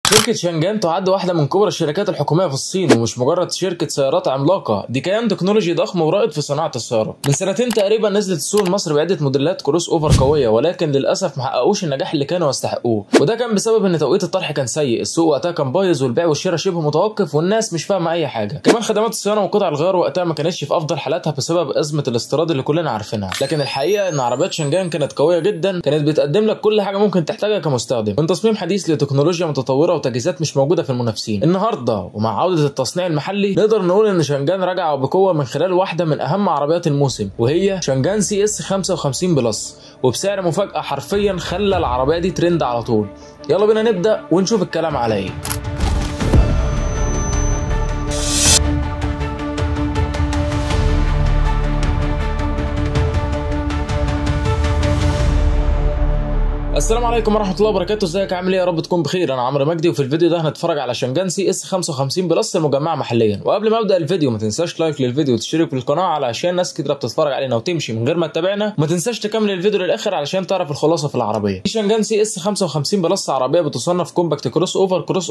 شركة شانجان تعد واحدة من كبرى الشركات الحكومية في الصين، ومش مجرد شركة سيارات عملاقة، دي كيان تكنولوجي ضخم ورائد في صناعة السيارات. من سنتين تقريبا نزلت السوق المصري بعدة موديلات كروس اوفر قوية، ولكن للأسف ما حققوش النجاح اللي كانوا يستحقوه، وده كان بسبب ان توقيت الطرح كان سيء، السوق وقتها كان بايظ والبيع والشراء شبه متوقف والناس مش فاهمة أي حاجة. كمان خدمات الصيانة وقطع الغيار وقتها ما كانتش في أفضل حالاتها بسبب أزمة الاستيراد اللي كلنا عارفينها. لكن الحقيقة ان عربيات شانجان كانت قوية جدا، كانت بتقدم لك كل حاجة ممكن تحتاجها كمستخدم، من تصميم حديث لتكنولوجيا متطورة وتجهيزات مش موجودة في المنافسين. النهارده ومع عودة التصنيع المحلي نقدر نقول ان شانجان رجع بقوة من خلال واحدة من اهم عربيات الموسم، وهي شانجان سي اس 55 بلس، وبسعر مفاجأة حرفيا خلى العربية دي ترند على طول. يلا بينا نبدأ ونشوف الكلام على ايه. السلام عليكم ورحمه الله وبركاته، ازيك عامل ايه؟ يا رب تكون بخير. انا عمرو مجدي، وفي الفيديو ده هنتفرج على شانجان سي اس 55 بلس المجمعه محليا. وقبل ما ابدا الفيديو ما تنساش لايك للفيديو وتشترك في القناه علشان ناس كتير بتتفرج علينا وتمشي من غير ما تتابعنا، وما تنساش تكمل الفيديو للاخر علشان تعرف الخلاصه في العربيه. شانجان سي اس 55 بلس عربيه بتصنف كومباكت كروس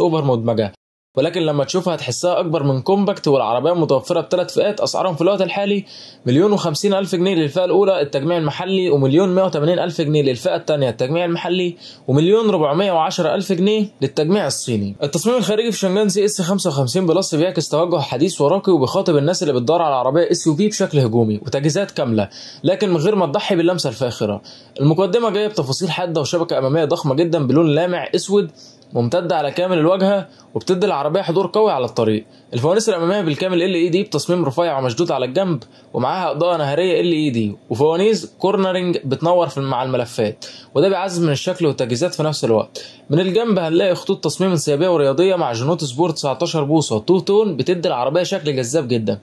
اوفر مدمجه، ولكن لما تشوفها هتحسها اكبر من كومباكت. والعربيه متوفره بثلاث فئات اسعارهم في الوقت الحالي 1,050,000 جنيه للفئه الاولى التجميع المحلي، و1,180,000 جنيه للفئه الثانيه التجميع المحلي، و1,410,000 جنيه للتجميع الصيني. التصميم الخارجي في شانجان سي اس 55 بلس بيعكس توجه حديث وراقي، وبيخاطب الناس اللي بتدور على عربيه اس يو في بشكل هجومي وتجهيزات كامله، لكن من غير ما تضحي باللمسه الفاخره. المقدمه جايه بتفاصيل حاده وشبكه اماميه ضخمه جدا بلون لامع اسود ممتده على كامل الواجهه، وبتدي العربيه حضور قوي على الطريق. الفوانيس الاماميه بالكامل LED بتصميم رفيع ومشدود على الجنب، ومعاها اضاءه نهاريه LED وفوانيس كورنرنج بتنور مع الملفات، وده بيعزز من الشكل والتجهيزات في نفس الوقت. من الجنب هنلاقي خطوط تصميم انسيابيه ورياضيه مع جنوط سبورت 19 بوصه تو تون بتدي العربيه شكل جذاب جدا.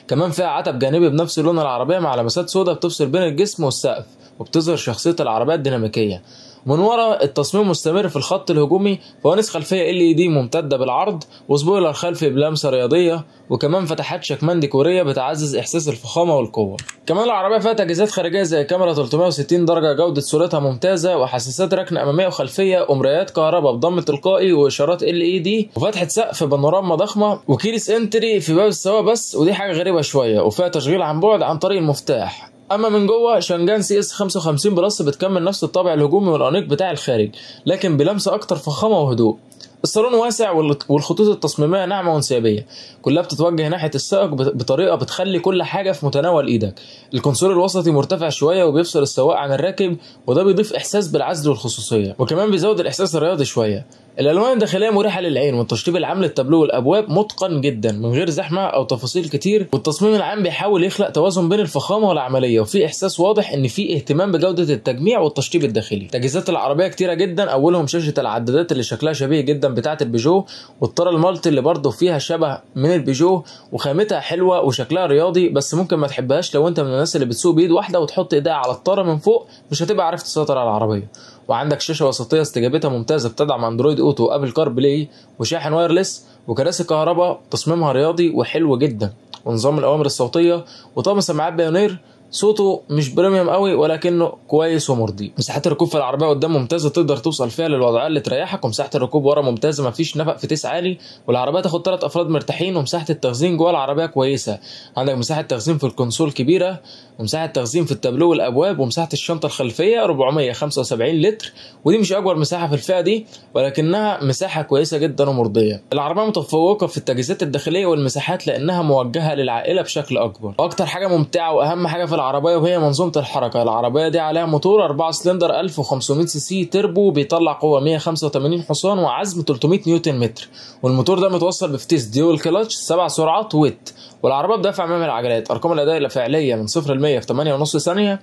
كمان فيها عتب جانبي بنفس لون العربيه مع لمسات سوداء بتفصل بين الجسم والسقف، وبتظهر شخصيه العربيه الديناميكيه. من ورا التصميم مستمر في الخط الهجومي، فوانيس خلفيه LED ممتده بالعرض، وسبويلر خلفي بلمسه رياضيه، وكمان فتحات شكمان ديكوريه بتعزز احساس الفخامه والقوه. كمان العربيه فيها تجهيزات خارجيه زي كاميرا 360 درجه جوده صورتها ممتازه، وحساسات ركن اماميه وخلفيه، ومرايات كهرباء بضم تلقائي، واشارات LED، وفتحه سقف بانوراما ضخمه، وكيلس انتري في باب السواق بس، ودي حاجه غريبه شويه، وفيها تشغيل عن بعد عن طريق المفتاح. اما من جوه شانجان سي اس 55 بلس بتكمل نفس الطابع الهجومي والانيق بتاع الخارج، لكن بلمسه اكتر فخامه وهدوء. الصالون واسع والخطوط التصميميه ناعمه وانسيابيه، كلها بتتوجه ناحيه السائق بطريقه بتخلي كل حاجه في متناول ايدك. الكونسول الوسطي مرتفع شويه وبيفصل السواق عن الراكب، وده بيضيف احساس بالعزل والخصوصيه، وكمان بيزود الاحساس الرياضي شويه. الالوان الداخليه مريحه للعين، والتشطيب العام للتابلو والابواب متقن جدا من غير زحمه او تفاصيل كتير، والتصميم العام بيحاول يخلق توازن بين الفخامه والعمليه، وفي احساس واضح ان في اهتمام بجوده التجميع والتشطيب الداخلي. تجهيزات العربيه كتيره جدا، اولهم شاشه العدادات اللي شكلها شبيه جدا بتاعه البيجو، والطاره المالتي اللي برضه فيها شبه من البيجو، وخامتها حلوه وشكلها رياضي، بس ممكن ما تحبهاش لو انت من الناس اللي بتسوق بايد واحده وتحط ايدها على الطاره من فوق، مش هتبقى عارف تسيطر على العربيه. وعندك شاشه وسطيه استجابتها ممتازه بتدعم اندرويد اوتو وابل كار بلاي، وشاحن وايرلس، وكراسي كهرباء تصميمها رياضي وحلو جدا، ونظام الاوامر الصوتيه، وطقم سماعات بايونير صوته مش بريميوم قوي ولكنه كويس ومرضي. مساحات الركوب في العربيه قدام ممتازه تقدر توصل فيها للوضعيه اللي تريحك، ومساحه الركوب ورا ممتازه مفيش نفق في تيس عالي، والعربيه تاخد 3 افراد مرتاحين. ومساحه التخزين جوه العربيه كويسه، عندك مساحه تخزين في الكونسول كبيره، ومساحه تخزين في التابلو والابواب، ومساحه الشنطه الخلفيه 475 لتر، ودي مش اكبر مساحه في الفئه دي ولكنها مساحه كويسه جدا ومرضيه. العربيه متفوقه في التجهيزات الداخليه والمساحات لانها موجهه للعائله بشكل اكبر. واكتر حاجه ممتعه واهم حاجه في العربيه وهي منظومه الحركه. العربيه دي عليها موتور 4 سلندر 1500 سي سي تربو بيطلع قوه 185 حصان وعزم 300 نيوتن متر، والموتور ده متوصل بفتيس ديول كلاتش 7 سرعات ويت. والعربيه بدافع امام العجلات. ارقام الاداء الفعليه من 0 ل 100 في 8.5 ثانيه.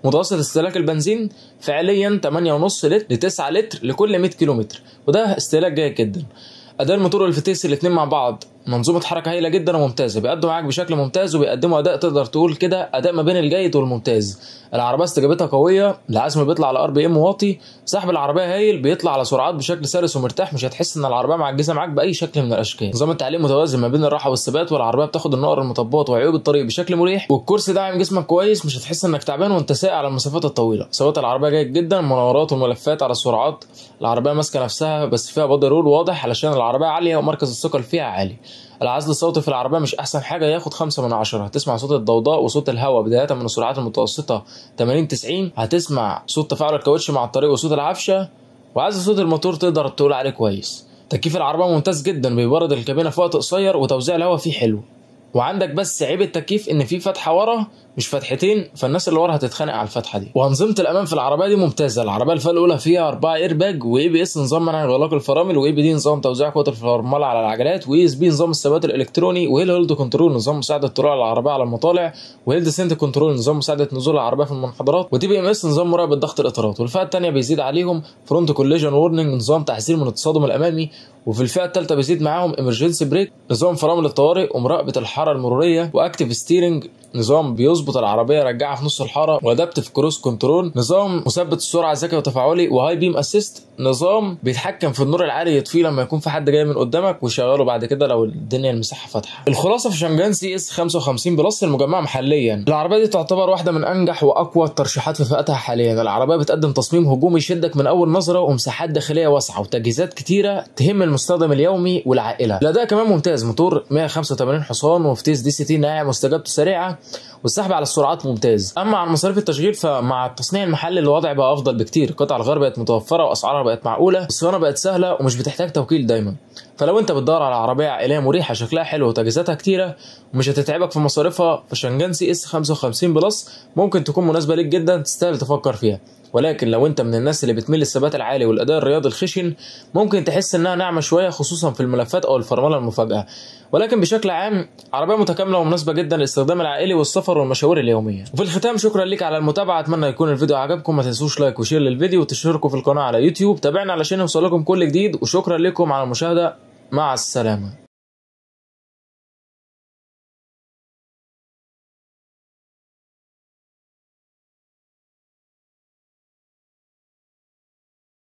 متوسط استهلاك البنزين فعليا 8.5 لتر ل 9 لتر لكل 100 كيلومتر، وده استهلاك جيد جدا. اداء الموتور والفتيس الاثنين مع بعض منظومه حركه هايله جدا وممتازه، بيقدموا معاك بشكل ممتاز وبيقدموا اداء تقدر تقول كده اداء ما بين الجيد والممتاز. العربيه استجابتها قويه، العزم بيطلع على RPM واطي، سحب العربيه هايل، بيطلع على سرعات بشكل سلس ومرتاح، مش هتحس ان العربيه معجزه معاك باي شكل من الاشكال. نظام التعليق متوازن ما بين الراحه والثبات، والعربيه بتاخد النقر المطبات وعيوب الطريق بشكل مريح، والكرسي داعم جسمك كويس، مش هتحس انك تعبان وانت سايق على المسافات الطويله. ثبات العربيه جيد جدا، المناورات والملفات على السرعات العربيه ماسكه نفسها، بس فيها بادي رول واضح علشان العربيه عاليه ومركز الثقل فيها عالي. العزل الصوتي في العربيه مش احسن حاجه، ياخد 5 من 10. هتسمع صوت الضوضاء وصوت الهواء بدايه من السرعات المتوسطه 80-90، هتسمع صوت تفاعل الكاوتش مع الطريق وصوت العفشه، وعزل صوت الموتور تقدر تقول عليه كويس. تكييف العربيه ممتاز جدا، بيبرد الكابينه في وقت قصير، وتوزيع الهواء فيه حلو. وعندك بس عيب التكييف ان في فتحه ورا مش فتحتين، فالناس اللي ورا هتتخانق على الفتحه دي. وانظمه الامان في العربيه دي ممتازه، العربيه الفئه الاولى فيها 4 ايرباج، ABS نظام منع انغلاق الفرامل، وABD نظام توزيع قوه الفرمله على العجلات، وESP نظام الثبات الالكتروني، وهيل هولد كنترول نظام مساعده طلوع العربيه على المطالع، وهيل ديسنت كنترول نظام مساعده نزول العربيه في المنحدرات، وTPMS نظام مراقبه ضغط الاطارات. والفئه الثانيه بيزيد عليهم فرونت كوليجن وورنينج نظام تحذير من التصادم الامامي، وفي الفئه الثالثه بيزيد معاهم امرجنسي بريك نظام فرامل الطوارئ ومراقبه الحاره المروريه، واكتيف ستيرنج نظام بيظبط العربيه يرجعها في نص الحاره، وادابتيف كروز كنترول نظام مثبت السرعه ذكي وتفاعلي، وهاي بيم اسيست نظام بيتحكم في النور العالي يطفيه لما يكون في حد جاي من قدامك ويشغله بعد كده لو الدنيا المساحه فاتحه. الخلاصه في شانجان CS 55 بلس المجمعه محليا، العربيه دي تعتبر واحده من انجح واقوى الترشيحات في فئتها حاليا. العربيه بتقدم تصميم هجومي يشدك من اول نظره، ومساحات داخليه واسعه، وتجهيزات كتيره تهم المستخدم اليومي والعائله. الاداء كمان ممتاز، موتور 185 حصان وفتيس DC ناعم واستجابته سريعه، والسحب على السرعات ممتاز. اما عن مصاريف التشغيل فمع التصنيع المحلي الوضع بقى افضل بكتير، قطع الغيار بقت متوفره واسعارها بقت معقوله، الصيانه بقت سهله ومش بتحتاج توكيل دايما. فلو انت بتدور على عربيه عائليه مريحه شكلها حلو وتجهيزاتها كتيره ومش هتتعبك في مصاريفها، فشانجان CS 55 بلس ممكن تكون مناسبه ليك جدا، تستاهل تفكر فيها. ولكن لو انت من الناس اللي بتميل للثبات العالي والاداء الرياضي الخشن، ممكن تحس انها ناعمه شويه خصوصا في الملفات او الفرمله المفاجئه. ولكن بشكل عام عربيه متكامله ومناسبه جدا للاستخدام العائلي والسفر والمشاوير اليوميه. وفي الختام شكرا ليك على المتابعه، اتمنى يكون الفيديو عجبكم، ما تنسوش لايك وشير للفيديو وتشتركوا في القناه على يوتيوب، تابعنا علشان يوصل لكم كل جديد، وشكرا لكم على المشاهده، مع السلامه.